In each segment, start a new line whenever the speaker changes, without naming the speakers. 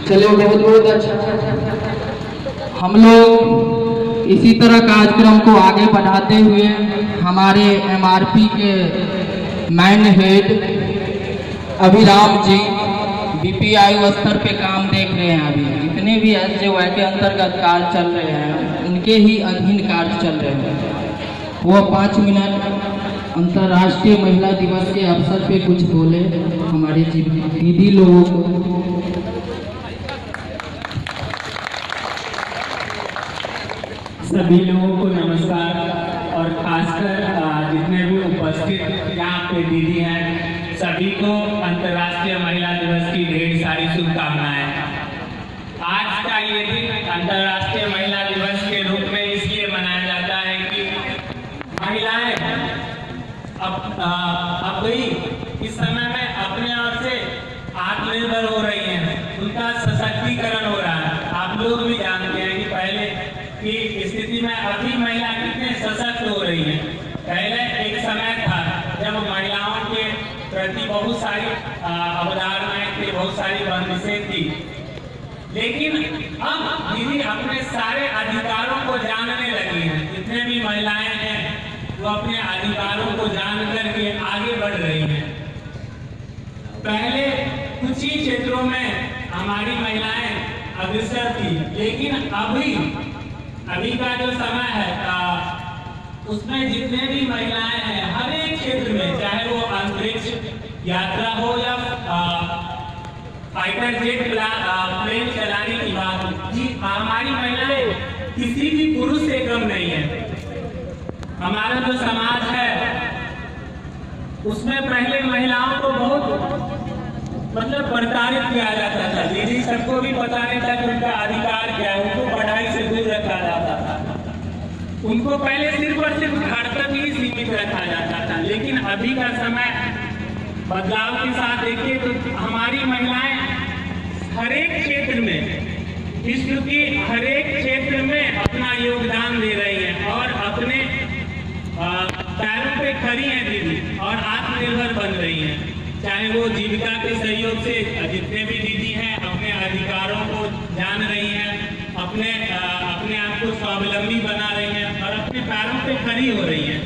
चलिए, बहुत बहुत अच्छा। हम लोग इसी तरह कार्यक्रम को आगे बढ़ाते हुए हमारे एमआरपी के मैन हेड अभिराम जी बीपीआई स्तर पे काम देख रहे हैं। अभी जितने भी एसजेवाई के अंतर्गत कार्य चल रहे हैं उनके ही अधीन कार्य चल रहे हैं। वो 5 मिनट अंतर्राष्ट्रीय महिला दिवस के अवसर पे कुछ बोले हमारे दीदी लोगों को।
सभी लोगों को नमस्कार और खासकर जितने भी उपस्थित यहाँ पे दीदी हैं सभी को अंतर्राष्ट्रीय महिला दिवस की ढेर सारी शुभकामनाएं। आज का ये दिन अंतर्राष्ट्रीय महिला दिवस के रूप में इसलिए मनाया जाता है कि महिलाएं अब भी इस समय में अपने आप से आत्मनिर्भर हो रही हैं, उनका सशक्तिकरण हो रहा है। आप लोग भी जानते हैं कि पहले की स्थिति में अभी महिला कितने सशक्त हो रही है। पहले एक समय था जब महिलाओं के प्रति बहुत सारी अवधारणाएं थी, बहुत सारी बंदिशें थी, लेकिन अब दीदी अपने सारे अधिकारों को जानने लगी हैं। जितने भी महिलाएं हैं वो अपने अधिकारों को जान करके आगे बढ़ रही हैं। पहले कुछ ही क्षेत्रों में हमारी महिलाएं अग्रसर थी, लेकिन अभी का जो समय है उसमें जितने भी महिलाएं हैं हर एक क्षेत्र में, चाहे वो अंतरिक्ष यात्रा हो या फाइटर जेट प्लेन चलाने की बात हो, जी हमारी महिलाएं किसी भी पुरुष से कम नहीं है। हमारा जो समाज है उसमें पहले महिलाओं को बहुत प्रताड़ित किया जाता था। दीदी सबको भी पता नहीं था कि उनका अधिकार क्या है। उनको पढ़ाई से दूर रखा जाता था, उनको पहले सिर्फ और सिर्फ घर तक ही सीमित रखा जाता था। लेकिन अभी का समय बदलाव के साथ देखिए तो हमारी महिलाएं हर एक क्षेत्र में, विश्व के हर एक क्षेत्र में अपना योगदान दे रही हैं और अपने पैरों पे खड़ी हैं दीदी और आत्मनिर्भर बन रही हैं। चाहे वो जीविका के सहयोग से जितने भी दीदी हैं अपने अधिकारों को जान रही हैं, अपने आप को स्वावलंबी बना रही हैं और अपने पैरों पे खड़ी हो रही हैं।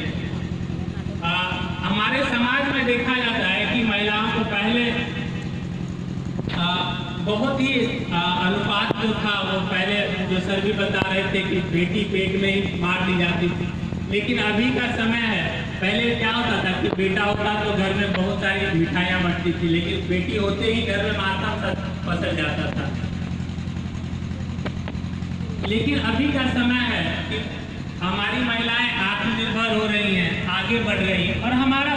हमारे समाज में देखा जाता है कि महिलाओं को पहले बहुत ही अनुपात जो था वो पहले जो सर भी बता रहे थे कि बेटी पेट में ही मार दी जाती थी, लेकिन अभी का समय है। पहले क्या होता था कि बेटा होता तो घर में बहुत सारी मिठाइयाँ बंटती थी, लेकिन बेटी होते ही घर में मातम पसर जाता था। लेकिन अभी का समय है कि हमारी महिलाएं आत्मनिर्भर हो रही हैं, आगे बढ़ रही हैं और हमारा